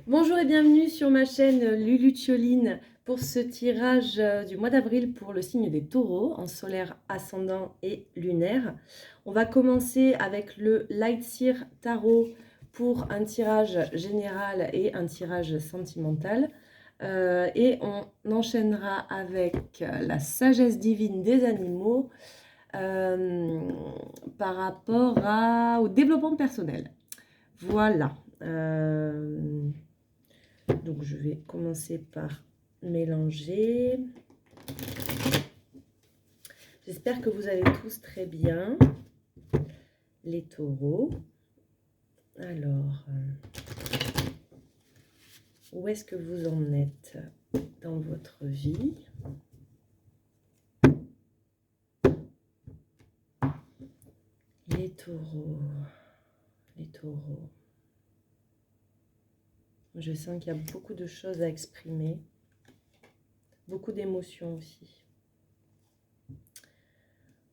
Bonjour et bienvenue sur ma chaîne Lulu Tioline pour ce tirage du mois d'avril pour le signe des taureaux en solaire ascendant et lunaire. On va commencer avec le Light Seer Tarot pour un tirage général et un tirage sentimental. Et on enchaînera avec la sagesse divine des animaux euh, par rapport au développement personnel. Voilà. Donc je vais commencer par mélanger. J'espère que vous allez tous très bien, les taureaux. Alors, où est-ce que vous en êtes dans votre vie? Les taureaux, les taureaux. Je sens qu'il y a beaucoup de choses à exprimer, beaucoup d'émotions aussi.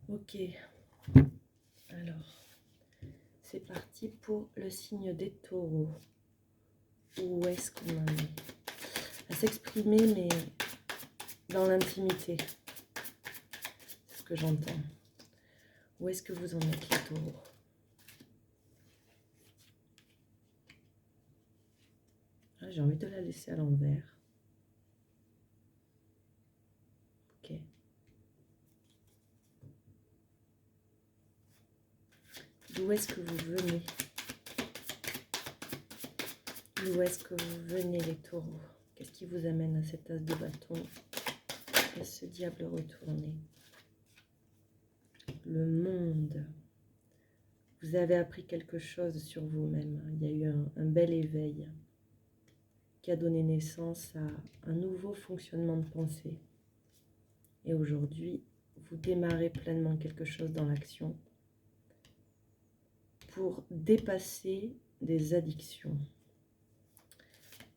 Ok, alors, c'est parti pour le signe des taureaux. Où est-ce qu'on en est? À s'exprimer, mais dans l'intimité. C'est ce que j'entends. Où est-ce que vous en êtes, les taureaux? Ah, j'ai envie de la laisser à l'envers. Ok. D'où est-ce que vous venez? D'où est-ce que vous venez, les taureaux? Qu'est-ce qui vous amène à cet as de bâton et ce diable retourné? Le monde. Vous avez appris quelque chose sur vous-même. Il y a eu un bel éveil qui a donné naissance à un nouveau fonctionnement de pensée. Et aujourd'hui, vous démarrez pleinement quelque chose dans l'action pour dépasser des addictions.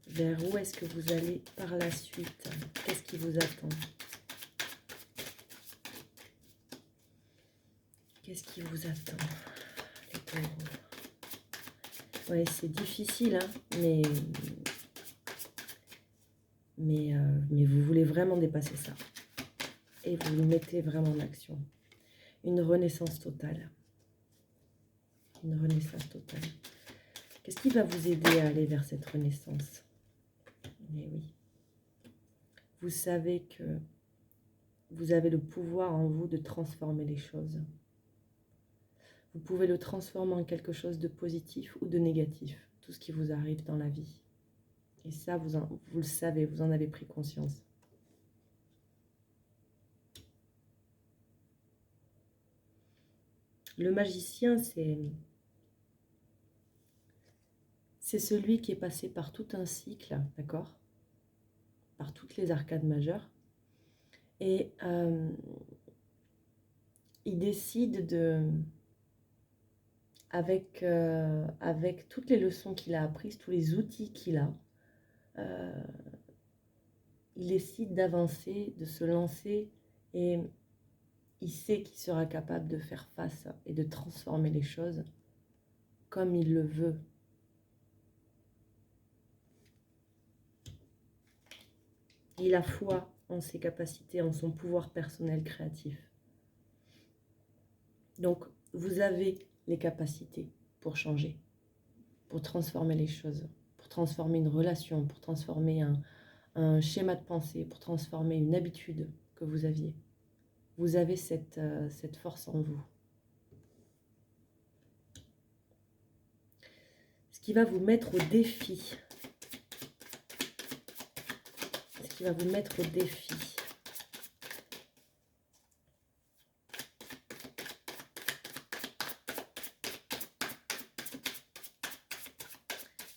Vers où est-ce que vous allez par la suite? Qu'est-ce qui vous attend? Qu'est-ce qui vous attend, les taureaux? Ouais, c'est difficile, hein, mais vous voulez vraiment dépasser ça. Et vous le mettez vraiment en action. Une renaissance totale. Une renaissance totale. Qu'est-ce qui va vous aider à aller vers cette renaissance? Eh oui. Vous savez que vous avez le pouvoir en vous de transformer les choses. Vous pouvez le transformer en quelque chose de positif ou de négatif, tout ce qui vous arrive dans la vie. Et ça, vous le savez, vous en avez pris conscience. Le magicien, c'est celui qui est passé par tout un cycle, d'accord? Par toutes les arcades majeures. Et il décide avec toutes les leçons qu'il a apprises, tous les outils qu'il a, il décide d'avancer, de se lancer, et il sait qu'il sera capable de faire face et de transformer les choses comme il le veut. Il a foi en ses capacités, en son pouvoir personnel créatif. Donc, vous avez les capacités pour changer, pour transformer les choses, pour transformer une relation, pour transformer un schéma de pensée, pour transformer une habitude que vous aviez. Vous avez cette force en vous. Ce qui va vous mettre au défi. Ce qui va vous mettre au défi.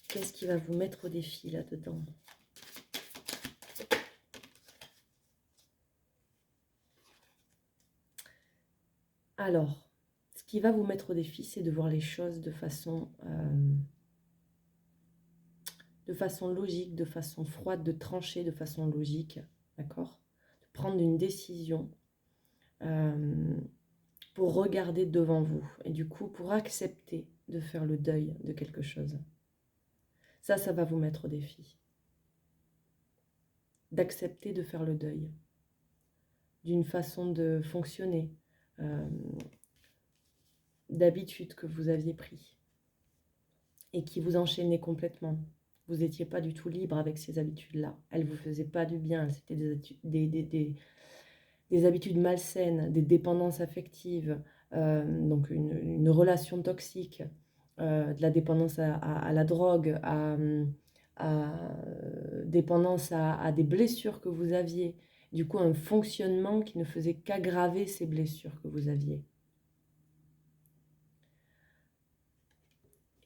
Qu'est-ce qui va vous mettre au défi là-dedans? Alors, ce qui va vous mettre au défi, c'est de voir les choses de façon logique, de façon froide, de trancher de façon logique, d'accord? De prendre une décision pour regarder devant vous et du coup pour accepter de faire le deuil de quelque chose. Ça va vous mettre au défi. D'accepter de faire le deuil d'une façon de fonctionner, d'habitude que vous aviez pris et qui vous enchaînait complètement. Vous n'étiez pas du tout libre avec ces habitudes-là. Elles ne vous faisaient pas du bien. C'était des habitudes malsaines, des dépendances affectives, donc une relation toxique, de la dépendance à la drogue, dépendance à des blessures que vous aviez. Du coup, un fonctionnement qui ne faisait qu'aggraver ces blessures que vous aviez.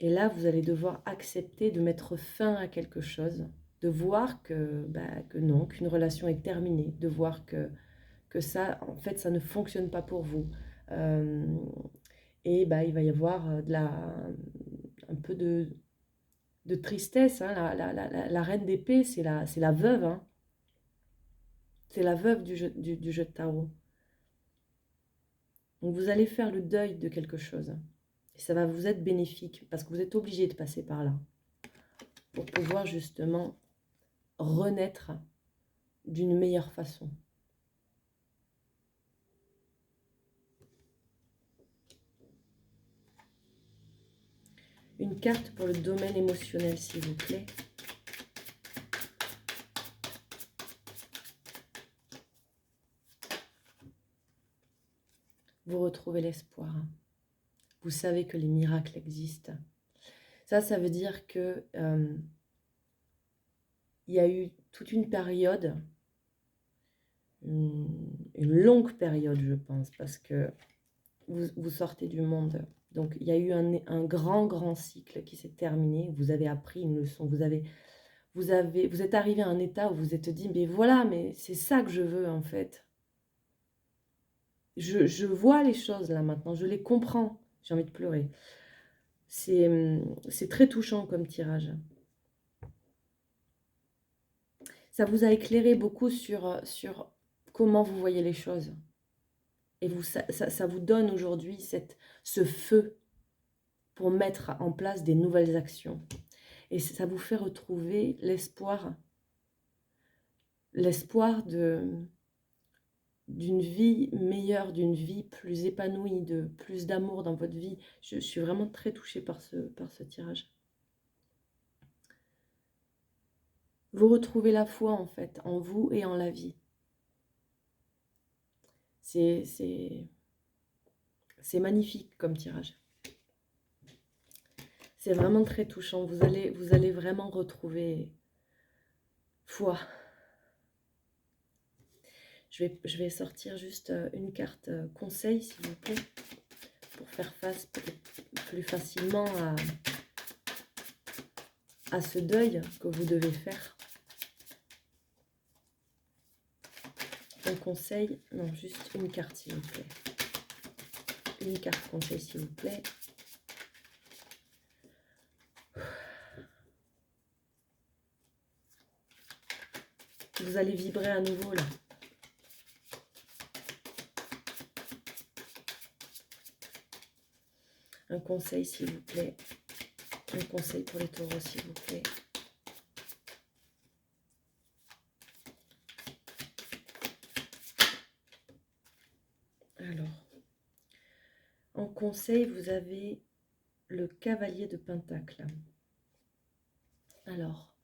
Et là, vous allez devoir accepter de mettre fin à quelque chose, de voir que non, qu'une relation est terminée, de voir que ça, en fait, ça ne fonctionne pas pour vous. Et il va y avoir un peu de tristesse. Hein. La reine d'épée, c'est la veuve. Hein. C'est la veuve du jeu de tarot. Donc vous allez faire le deuil de quelque chose. Et ça va vous être bénéfique parce que vous êtes obligé de passer par là pour pouvoir justement renaître d'une meilleure façon. Une carte pour le domaine émotionnel, s'il vous plaît. Vous retrouvez l'espoir. Vous savez que les miracles existent. Ça veut dire que il y a eu toute une période, une longue période, je pense, parce que vous sortez du monde. Donc, il y a eu un grand cycle qui s'est terminé. Vous avez appris une leçon. Vous êtes arrivé à un état où vous vous êtes dit, mais voilà, mais c'est ça que je veux en fait. Je vois les choses là maintenant, je les comprends. J'ai envie de pleurer. C'est très touchant comme tirage. Ça vous a éclairé beaucoup sur comment vous voyez les choses. Et ça vous donne aujourd'hui ce feu pour mettre en place des nouvelles actions. Et ça vous fait retrouver l'espoir d'une vie meilleure, d'une vie plus épanouie, de plus d'amour dans votre vie. Je suis vraiment très touchée par ce tirage. Vous retrouvez la foi en fait, en vous et en la vie. C'est magnifique comme tirage. C'est vraiment très touchant. Vous allez vraiment retrouver foi. Je vais sortir juste une carte conseil, s'il vous plaît, pour faire face plus facilement à ce deuil que vous devez faire. Un conseil, non, juste une carte, s'il vous plaît. Une carte conseil, s'il vous plaît. Vous allez vibrer à nouveau, là. Un conseil, s'il vous plaît. Un conseil pour les taureaux, s'il vous plaît. Alors, en conseil, vous avez le cavalier de Pentacle. Alors,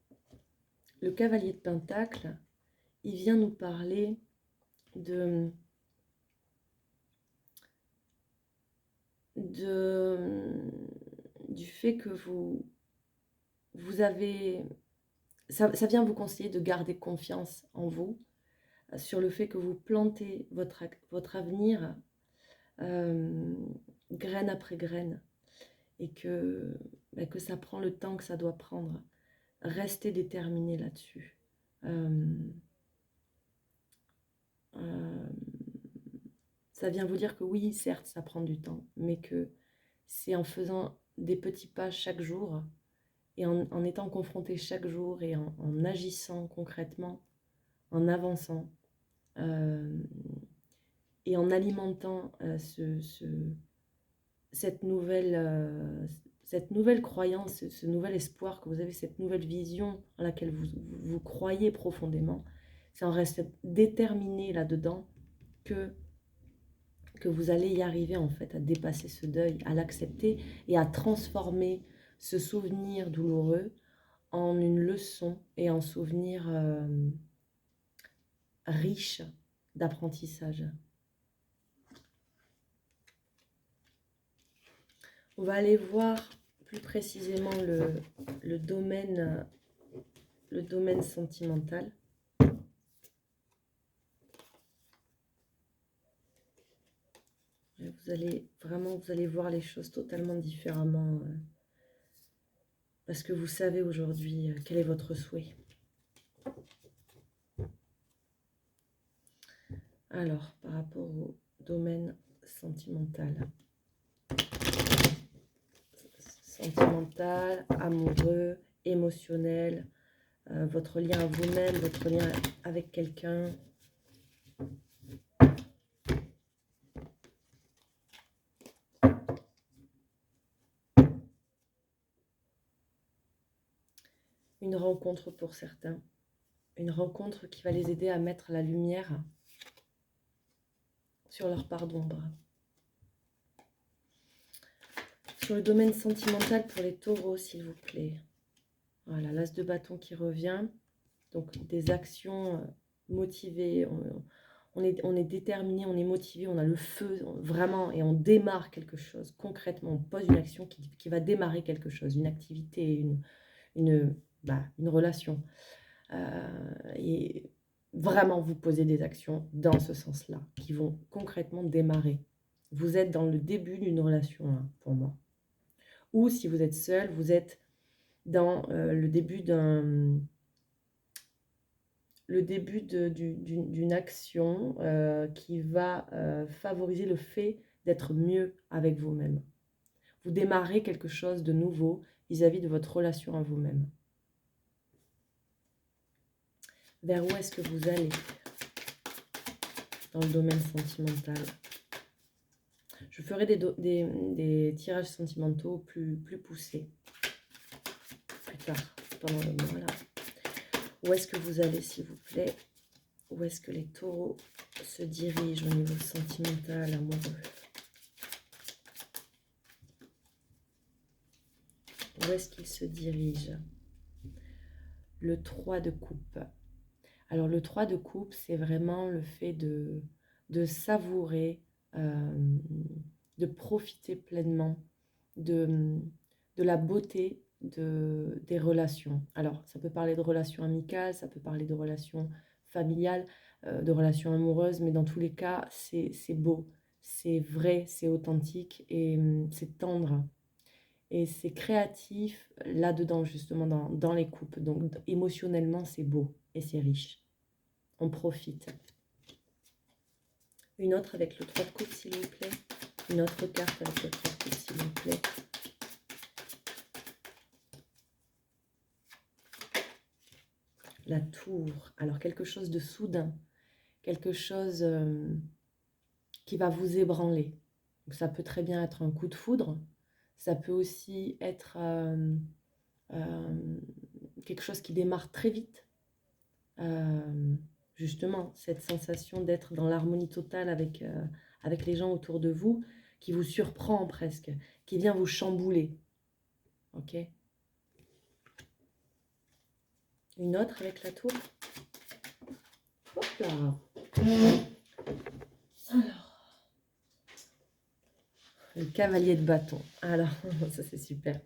le cavalier de Pentacle, il vient nous parler du fait que vous avez... Ça vient vous conseiller de garder confiance en vous, sur le fait que vous plantez votre avenir graine après graine, et que ça prend le temps que ça doit prendre. Restez déterminé là-dessus. Ça vient vous dire que oui, certes, ça prend du temps, mais que c'est en faisant des petits pas chaque jour et en étant confronté chaque jour et en agissant concrètement, en avançant et en alimentant cette nouvelle cette nouvelle croyance, ce nouvel espoir que vous avez, cette nouvelle vision à laquelle vous croyez profondément, c'est en restant déterminé là-dedans que vous allez y arriver en fait à dépasser ce deuil, à l'accepter et à transformer ce souvenir douloureux en une leçon et en souvenir riche d'apprentissage. On va aller voir plus précisément le domaine sentimental. Vous allez voir les choses totalement différemment parce que vous savez aujourd'hui quel est votre souhait. Alors, par rapport au domaine sentimental, amoureux, émotionnel, votre lien à vous-même, votre lien avec quelqu'un. Une rencontre pour certains, une rencontre qui va les aider à mettre la lumière sur leur part d'ombre. Sur le domaine sentimental pour les taureaux, s'il vous plaît. Voilà, l'as de bâton qui revient. Donc des actions motivées, on est déterminé, on est motivé, on a le feu vraiment et on démarre quelque chose. Concrètement, on pose une action qui va démarrer quelque chose, une activité, une relation. Et vraiment vous posez des actions dans ce sens-là, qui vont concrètement démarrer. Vous êtes dans le début d'une relation, hein, pour moi. Ou si vous êtes seul, vous êtes dans le début d'une action qui va favoriser le fait d'être mieux avec vous-même. Vous démarrez quelque chose de nouveau vis-à-vis de votre relation à vous-même. Vers où est-ce que vous allez dans le domaine sentimental? Je ferai des tirages sentimentaux plus poussés plus tard pendant le mois là. Où est-ce que vous allez, s'il vous plaît? Où est-ce que les taureaux se dirigent au niveau sentimental, amoureux? Où est-ce qu'ils se dirigent? Le 3 de coupe. Alors le 3 de coupe, c'est vraiment le fait de savourer, de profiter pleinement de la beauté des relations. Alors ça peut parler de relations amicales, ça peut parler de relations familiales, de relations amoureuses, mais dans tous les cas, c'est beau, c'est vrai, c'est authentique et c'est tendre. Et c'est créatif là-dedans, justement, dans les coupes. Donc, émotionnellement, c'est beau et c'est riche. On profite. Une autre avec le 3 de coupe, s'il vous plaît. Une autre carte avec le 3 de coupe, s'il vous plaît. La tour. Alors, quelque chose de soudain. Quelque chose qui va vous ébranler. Donc, ça peut très bien être un coup de foudre. Ça peut aussi être quelque chose qui démarre très vite. Justement, cette sensation d'être dans l'harmonie totale avec les gens autour de vous, qui vous surprend presque, qui vient vous chambouler. Ok? Une autre avec la tour. Hop là. Alors, le cavalier de bâton. Alors, ça c'est super.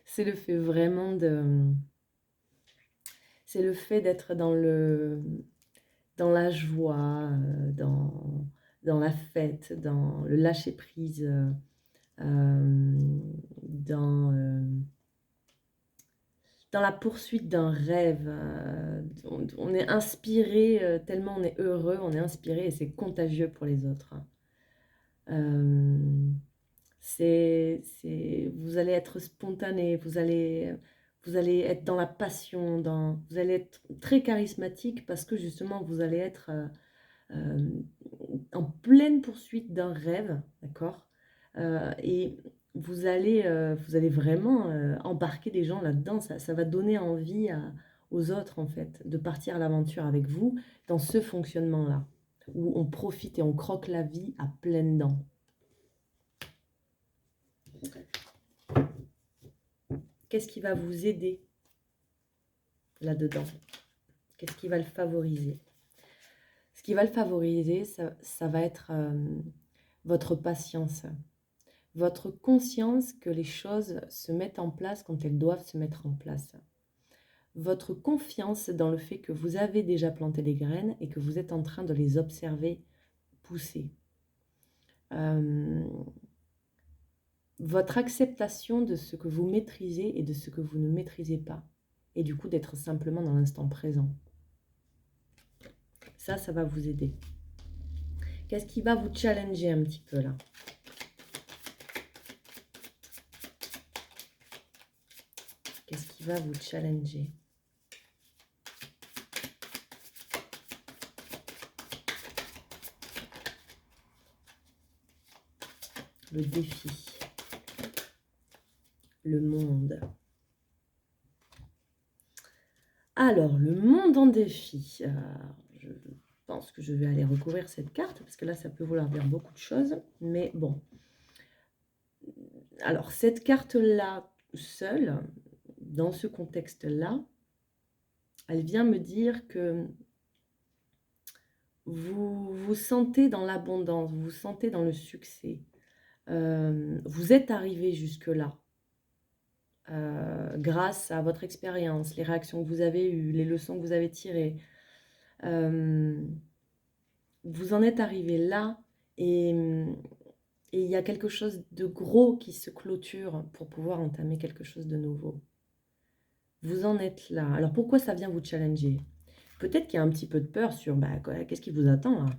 C'est le fait vraiment c'est le fait d'être dans la joie, dans la fête, dans le lâcher-prise, dans la poursuite d'un rêve. On est inspiré, tellement on est heureux, on est inspiré et c'est contagieux pour les autres. Vous allez être spontané, vous allez être dans la passion, vous allez être très charismatique parce que justement vous allez être en pleine poursuite d'un rêve, d'accord, et vous allez vraiment embarquer des gens là-dedans. Ça va donner envie aux autres, en fait, de partir à l'aventure avec vous dans ce fonctionnement-là, où on profite et on croque la vie à pleines dents. Qu'est-ce qui va vous aider là-dedans? Qu'est-ce qui va le favoriser? Ce qui va le favoriser, ça va être votre patience, votre conscience que les choses se mettent en place quand elles doivent se mettre en place. Votre confiance dans le fait que vous avez déjà planté des graines et que vous êtes en train de les observer pousser. Votre acceptation de ce que vous maîtrisez et de ce que vous ne maîtrisez pas. Et du coup, d'être simplement dans l'instant présent. Ça va vous aider. Qu'est-ce qui va vous challenger un petit peu là? Qu'est-ce qui va vous challenger? Le défi. Le monde. Alors, le monde en défi. Je pense que je vais aller recouvrir cette carte parce que là, ça peut vouloir dire beaucoup de choses. Mais bon. Alors, cette carte-là, seule, dans ce contexte-là, elle vient me dire que vous vous sentez dans l'abondance, vous vous sentez dans le succès. Vous êtes arrivé jusque-là grâce à votre expérience, les réactions que vous avez eues, les leçons que vous avez tirées. Vous en êtes arrivé là et il y a quelque chose de gros qui se clôture pour pouvoir entamer quelque chose de nouveau. Vous en êtes là. Alors pourquoi ça vient vous challenger? Peut-être qu'il y a un petit peu de peur sur qu'est-ce qui vous attend là?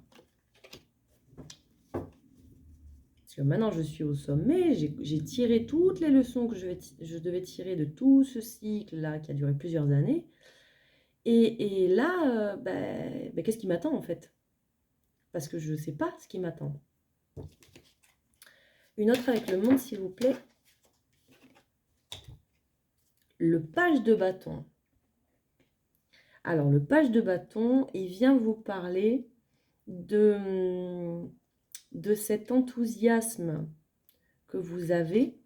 Parce que maintenant je suis au sommet, j'ai tiré toutes les leçons que je devais tirer de tout ce cycle-là qui a duré plusieurs années. Et là, qu'est-ce qui m'attend en fait? Parce que je ne sais pas ce qui m'attend. Une autre avec le monde, s'il vous plaît. Le page de bâton. Alors, le page de bâton, il vient vous parler de cet enthousiasme que vous avez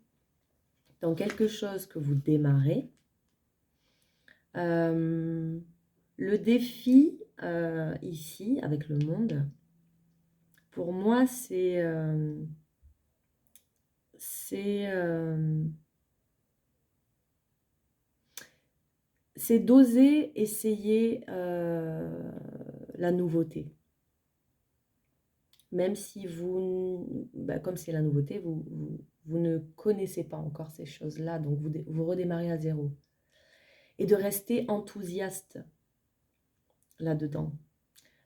dans quelque chose que vous démarrez. Le défi, ici, avec le monde, pour moi, c'est d'oser essayer la nouveauté. Même si vous, comme c'est la nouveauté, vous ne connaissez pas encore ces choses-là, donc vous redémarrez à zéro. Et de rester enthousiaste là-dedans.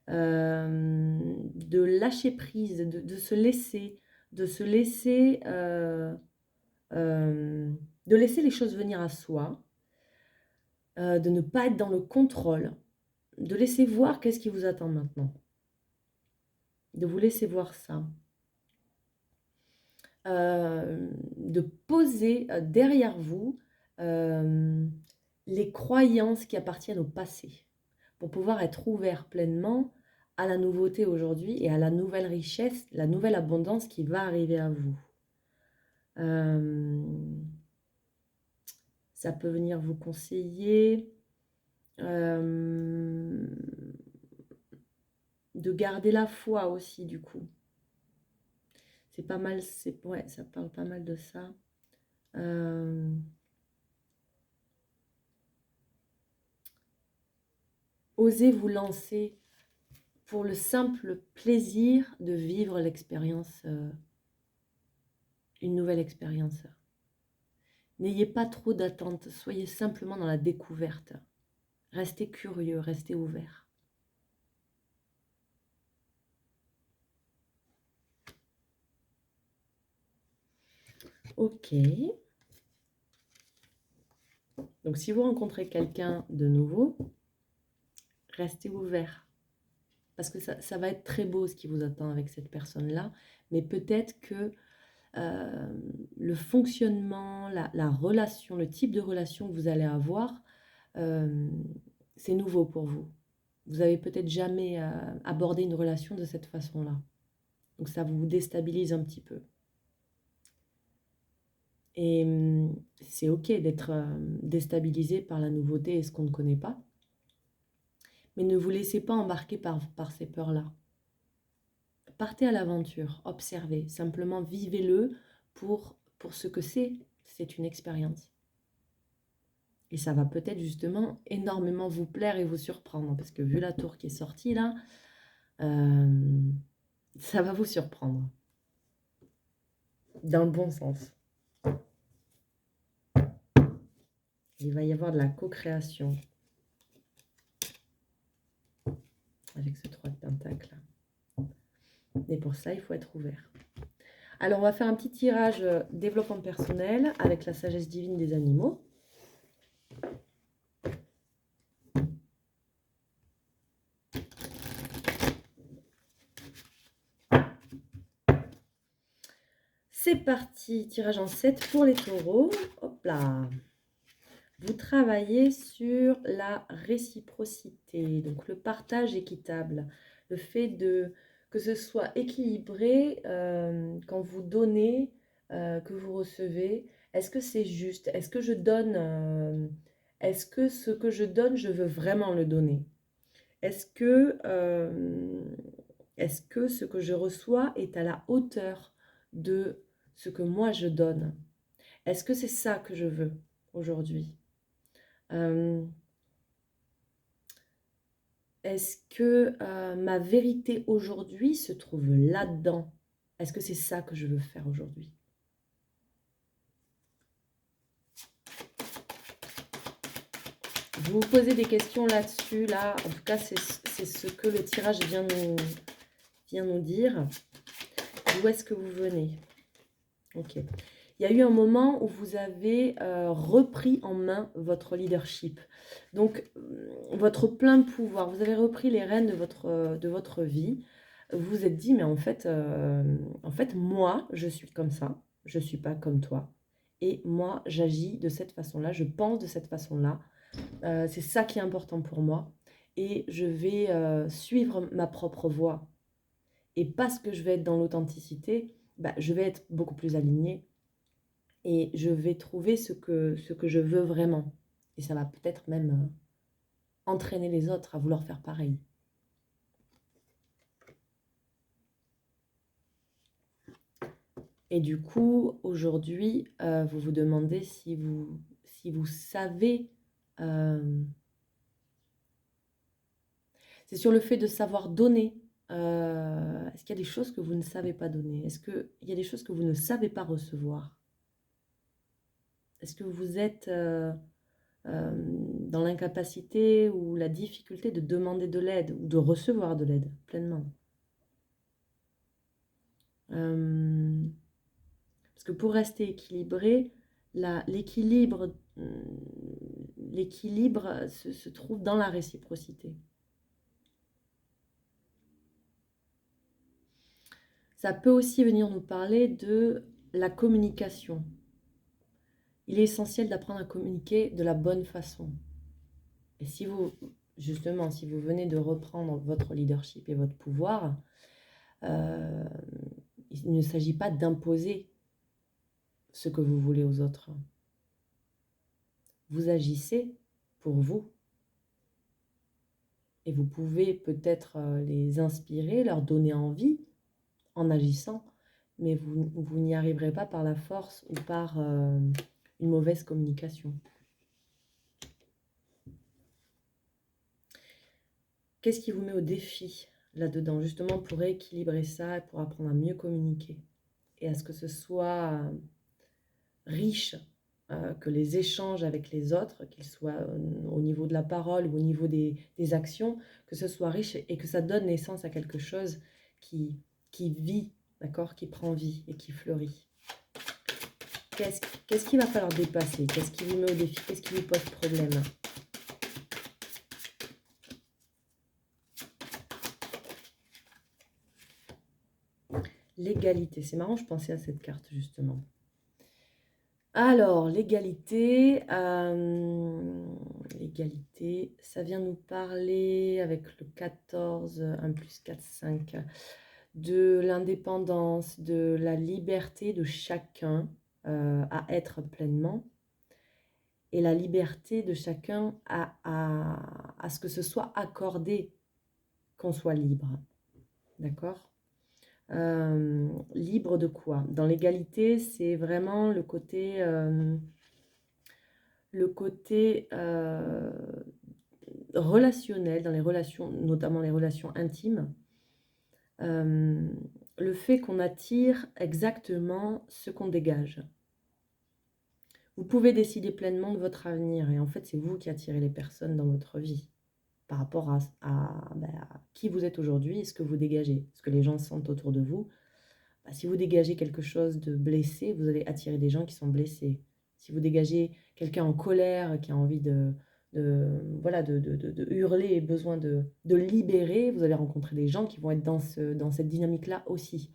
De lâcher prise, de se laisser, de laisser les choses venir à soi, de ne pas être dans le contrôle, de laisser voir qu'est-ce qui vous attend maintenant. De vous laisser voir ça. De poser derrière vous les croyances qui appartiennent au passé pour pouvoir être ouvert pleinement à la nouveauté aujourd'hui et à la nouvelle richesse, la nouvelle abondance qui va arriver à vous. Ça peut venir vous conseiller de garder la foi aussi du coup. C'est pas mal, ouais, ça parle pas mal de ça. Osez vous lancer pour le simple plaisir de vivre l'expérience, une nouvelle expérience. N'ayez pas trop d'attentes, soyez simplement dans la découverte. Restez curieux, restez ouvert. Ok. Donc si vous rencontrez quelqu'un de nouveau, restez ouvert. Parce que ça va être très beau ce qui vous attend avec cette personne-là. Mais peut-être que le fonctionnement, la relation, le type de relation que vous allez avoir, c'est nouveau pour vous. Vous avez peut-être jamais abordé une relation de cette façon-là. Donc ça vous déstabilise un petit peu. Et c'est ok d'être déstabilisé par la nouveauté et ce qu'on ne connaît pas. Mais ne vous laissez pas embarquer par ces peurs-là. Partez à l'aventure, observez, simplement vivez-le pour ce que c'est. C'est une expérience. Et ça va peut-être justement énormément vous plaire et vous surprendre. Parce que vu la tour qui est sortie là, ça va vous surprendre. Dans le bon sens. Il va y avoir de la co-création. Avec ce 3 de Pentacle. Et pour ça, il faut être ouvert. Alors, on va faire un petit tirage développement personnel avec la sagesse divine des animaux. C'est parti, tirage en 7 pour les taureaux. Hop là. Vous travaillez sur la réciprocité, donc le partage équitable, le fait que ce soit équilibré quand vous donnez, que vous recevez. Est-ce que c'est juste? Est-ce que je donne est-ce que ce que je donne, je veux vraiment le donner? Est-ce que ce que je reçois est à la hauteur de ce que moi je donne? Est-ce que c'est ça que je veux aujourd'hui? Est-ce que ma vérité aujourd'hui se trouve là-dedans? Est-ce que c'est ça que je veux faire aujourd'hui? Vous vous posez des questions là-dessus, là. En tout cas, c'est ce que le tirage vient nous dire. D'où est-ce que vous venez? Ok. Il y a eu un moment où vous avez repris en main votre leadership. Donc, votre plein pouvoir. Vous avez repris les rênes de votre vie. Vous vous êtes dit, mais en fait, moi, je suis comme ça. Je ne suis pas comme toi. Et moi, j'agis de cette façon-là. Je pense de cette façon-là. C'est ça qui est important pour moi. Et je vais suivre ma propre voie. Et parce que je vais être dans l'authenticité, je vais être beaucoup plus alignée. Et je vais trouver ce que je veux vraiment. Et ça va peut-être même entraîner les autres à vouloir faire pareil. Et du coup, aujourd'hui, vous vous demandez si vous savez... c'est sur le fait de savoir donner. Est-ce qu'il y a des choses que vous ne savez pas donner? Est-ce qu'il y a des choses que vous ne savez pas recevoir? Est-ce que vous êtes dans l'incapacité ou la difficulté de demander de l'aide ou de recevoir de l'aide pleinement? Parce que pour rester équilibré, l'équilibre se trouve dans la réciprocité. Ça peut aussi venir nous parler de la communication. Il est essentiel d'apprendre à communiquer de la bonne façon. Et si vous venez de reprendre votre leadership et votre pouvoir, il ne s'agit pas d'imposer ce que vous voulez aux autres. Vous agissez pour vous. Et vous pouvez peut-être les inspirer, leur donner envie en agissant, mais vous n'y arriverez pas par la force ou par une mauvaise communication. Qu'est-ce qui vous met au défi là-dedans, justement pour équilibrer ça et pour apprendre à mieux communiquer et à ce que ce soit riche, que les échanges avec les autres, qu'ils soient au niveau de la parole ou au niveau des actions, que ce soit riche et que ça donne naissance à quelque chose qui vit, d'accord, qui prend vie et qui fleurit. Qu'est-ce qu'il va falloir dépasser? Qu'est-ce qui vous met au défi? Qu'est-ce qui vous pose problème? L'égalité. C'est marrant, je pensais à cette carte, justement. Alors, l'égalité, l'égalité, ça vient nous parler avec le 14, 1 plus 4, 5, de l'indépendance, de la liberté de chacun à être pleinement, et la liberté de chacun à ce que ce soit accordé qu'on soit libre. D'accord? Libre de quoi? Dans l'égalité, c'est vraiment le côté relationnel, dans les relations, notamment les relations intimes, le fait qu'on attire exactement ce qu'on dégage. Vous pouvez décider pleinement de votre avenir, et en fait, c'est vous qui attirez les personnes dans votre vie par rapport à qui vous êtes aujourd'hui et ce que vous dégagez, ce que les gens sentent autour de vous. Si vous dégagez quelque chose de blessé, vous allez attirer des gens qui sont blessés. Si vous dégagez quelqu'un en colère, qui a envie voilà, de hurler et besoin de libérer, vous allez rencontrer des gens qui vont être dans cette dynamique-là aussi.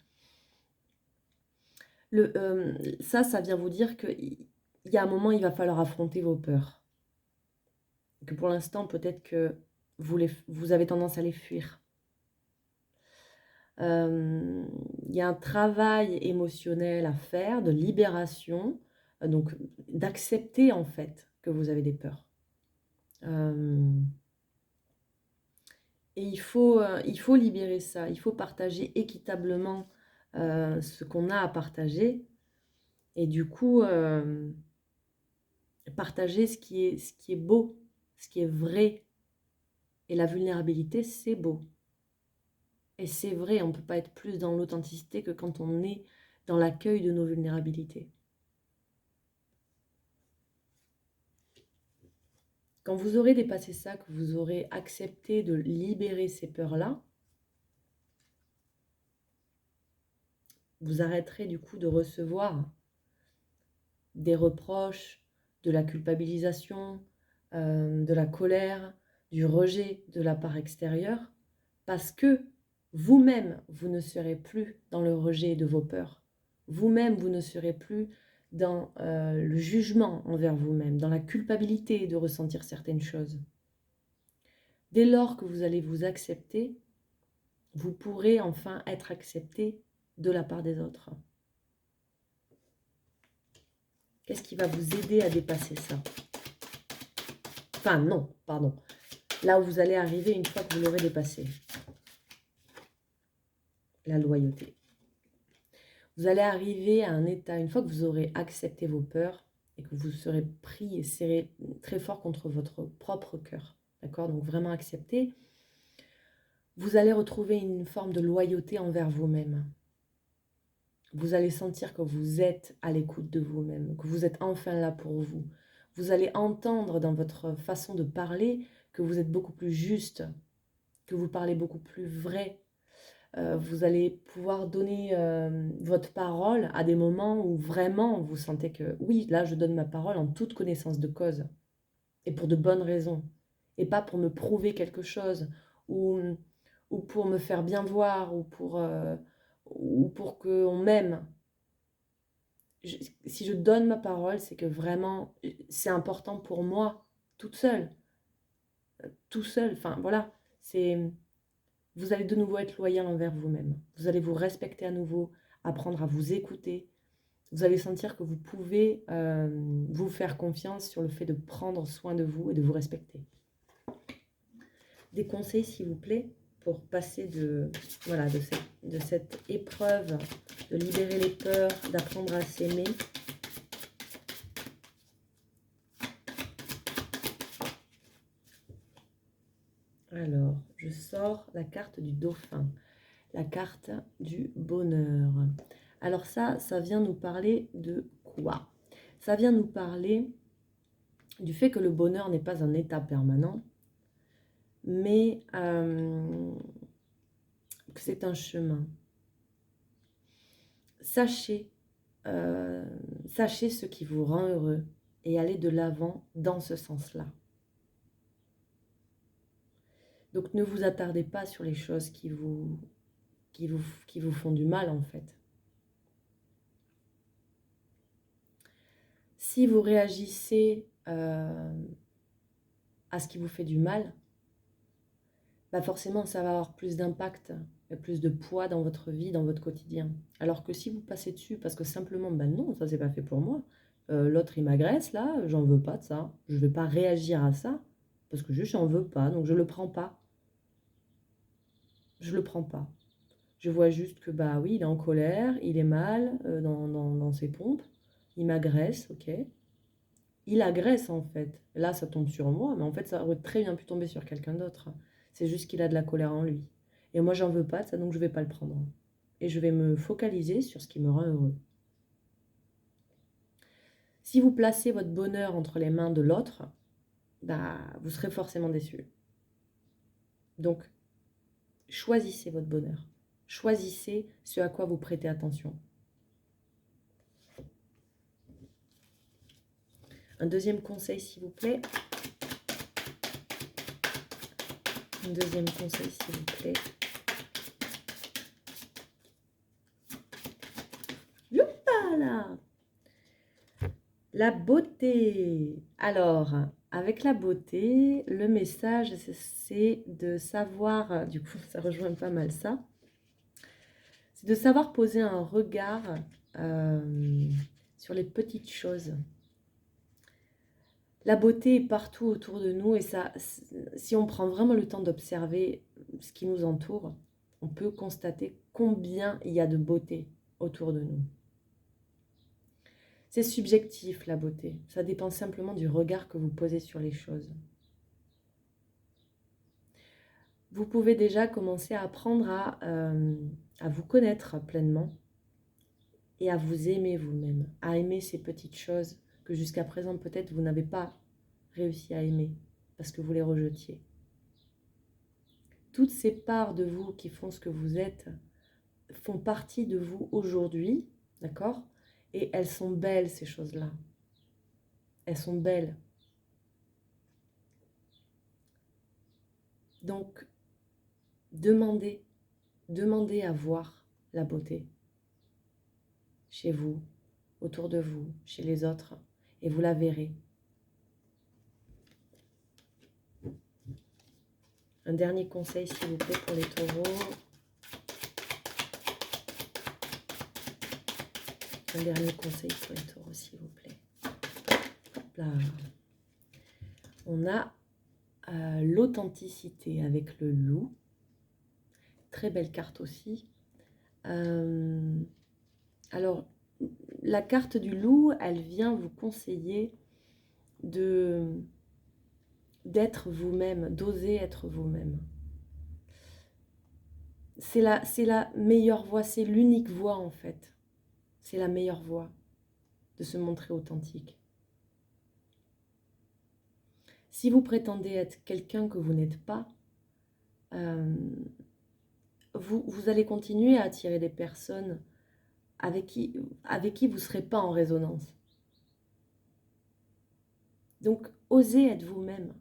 Ça vient vous dire qu'il y a un moment, il va falloir affronter vos peurs. Que pour l'instant, peut-être que vous avez tendance à les fuir. Il y a un travail émotionnel à faire, de libération, donc d'accepter en fait que vous avez des peurs. Et il faut libérer ça, il faut partager équitablement ce qu'on a à partager, et du coup partager ce qui est beau, ce qui est vrai. Et la vulnérabilité, c'est beau. Et c'est vrai, on ne peut pas être plus dans l'authenticité que quand on est dans l'accueil de nos vulnérabilités. Quand vous aurez dépassé ça, que vous aurez accepté de libérer ces peurs-là, vous arrêterez du coup de recevoir des reproches, de la culpabilisation, de la colère, du rejet de la part extérieure, parce que vous-même, vous ne serez plus dans le rejet de vos peurs. Vous-même, vous ne serez plus dans le jugement envers vous-même, dans la culpabilité de ressentir certaines choses. Dès lors que vous allez vous accepter, vous pourrez enfin être accepté de la part des autres. Qu'est-ce qui va vous aider à dépasser ça? Enfin, non, pardon. Là où vous allez arriver une fois que vous l'aurez dépassé. La loyauté. Vous allez arriver à un état, une fois que vous aurez accepté vos peurs et que vous serez pris et serré très fort contre votre propre cœur. D'accord? Donc vraiment accepter. Vous allez retrouver une forme de loyauté envers vous-même. Vous allez sentir que vous êtes à l'écoute de vous-même, que vous êtes enfin là pour vous. Vous allez entendre dans votre façon de parler que vous êtes beaucoup plus juste, que vous parlez beaucoup plus vrai. Vous allez pouvoir donner votre parole à des moments où vraiment vous sentez que oui, là je donne ma parole en toute connaissance de cause et pour de bonnes raisons et pas pour me prouver quelque chose ou pour me faire bien voir ou pour qu'on m'aime. Si je donne ma parole, c'est que vraiment c'est important pour moi, toute seule, tout seul, enfin voilà, vous allez de nouveau être loyal envers vous-même. Vous allez vous respecter à nouveau, apprendre à vous écouter. Vous allez sentir que vous pouvez vous faire confiance sur le fait de prendre soin de vous et de vous respecter. Des conseils, s'il vous plaît, pour passer de cette épreuve, de libérer les peurs, d'apprendre à s'aimer. Alors, je sors la carte du dauphin, la carte du bonheur. Alors ça vient nous parler de quoi? Ça vient nous parler du fait que le bonheur n'est pas un état permanent, mais que c'est un chemin. Sachez ce qui vous rend heureux et allez de l'avant dans ce sens-là. Donc ne vous attardez pas sur les choses qui vous qui vous font du mal en fait. Si vous réagissez à ce qui vous fait du mal, bah forcément ça va avoir plus d'impact et plus de poids dans votre vie, dans votre quotidien. Alors que si vous passez dessus parce que simplement, ben non, ça c'est pas fait pour moi, l'autre il m'agresse là, j'en veux pas de ça, je vais pas réagir à ça, parce que juste j'en veux pas, donc je le prends pas. Je le prends pas. Je vois juste que bah oui, il est en colère, il est mal dans ses pompes, il m'agresse, ok. Il agresse en fait. Là, ça tombe sur moi, mais en fait, ça aurait très bien pu tomber sur quelqu'un d'autre. C'est juste qu'il a de la colère en lui. Et moi, j'en veux pas de ça, donc je vais pas le prendre. Et je vais me focaliser sur ce qui me rend heureux. Si vous placez votre bonheur entre les mains de l'autre, bah, vous serez forcément déçu. Donc, choisissez votre bonheur. Choisissez ce à quoi vous prêtez attention. Un deuxième conseil, s'il vous plaît. Un deuxième conseil, s'il vous plaît. Youpala! La beauté. Alors, avec la beauté, le message, c'est de savoir, du coup, ça rejoint pas mal ça, c'est de savoir poser un regard sur les petites choses. La beauté est partout autour de nous et ça, si on prend vraiment le temps d'observer ce qui nous entoure, on peut constater combien il y a de beauté autour de nous. C'est subjectif la beauté, ça dépend simplement du regard que vous posez sur les choses. Vous pouvez déjà commencer à apprendre à vous connaître pleinement et à vous aimer vous-même, à aimer ces petites choses que jusqu'à présent peut-être vous n'avez pas réussi à aimer parce que vous les rejetiez. Toutes ces parts de vous qui font ce que vous êtes font partie de vous aujourd'hui, d'accord? Et elles sont belles ces choses-là. Elles sont belles. Donc, demandez à voir la beauté chez vous, autour de vous, chez les autres, et vous la verrez. Un dernier conseil, s'il vous plaît, pour les taureaux. Un dernier conseil pour les taureaux, s'il vous plaît. Hop là. On a l'authenticité avec le loup. Très belle carte aussi. Alors, la carte du loup, elle vient vous conseiller d'être vous-même, d'oser être vous-même. C'est la meilleure voie, c'est l'unique voie en fait. C'est la meilleure voie de se montrer authentique. Si vous prétendez être quelqu'un que vous n'êtes pas, vous allez continuer à attirer des personnes avec qui vous ne serez pas en résonance. Donc, osez être vous-même.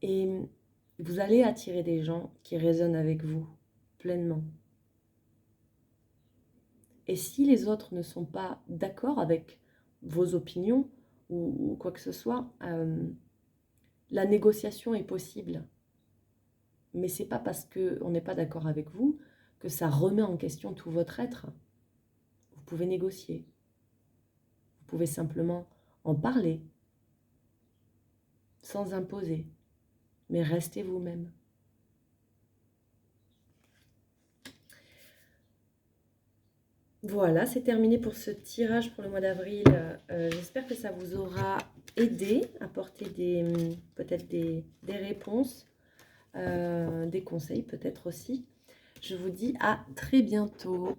Et vous allez attirer des gens qui résonnent avec vous pleinement. Et si les autres ne sont pas d'accord avec vos opinions ou quoi que ce soit, la négociation est possible. Mais ce n'est pas parce qu'on n'est pas d'accord avec vous que ça remet en question tout votre être. Vous pouvez négocier. Vous pouvez simplement en parler, sans imposer, mais restez vous-même. Voilà, c'est terminé pour ce tirage pour le mois d'avril. J'espère que ça vous aura aidé, apporté peut-être des réponses, des conseils peut-être aussi. Je vous dis à très bientôt.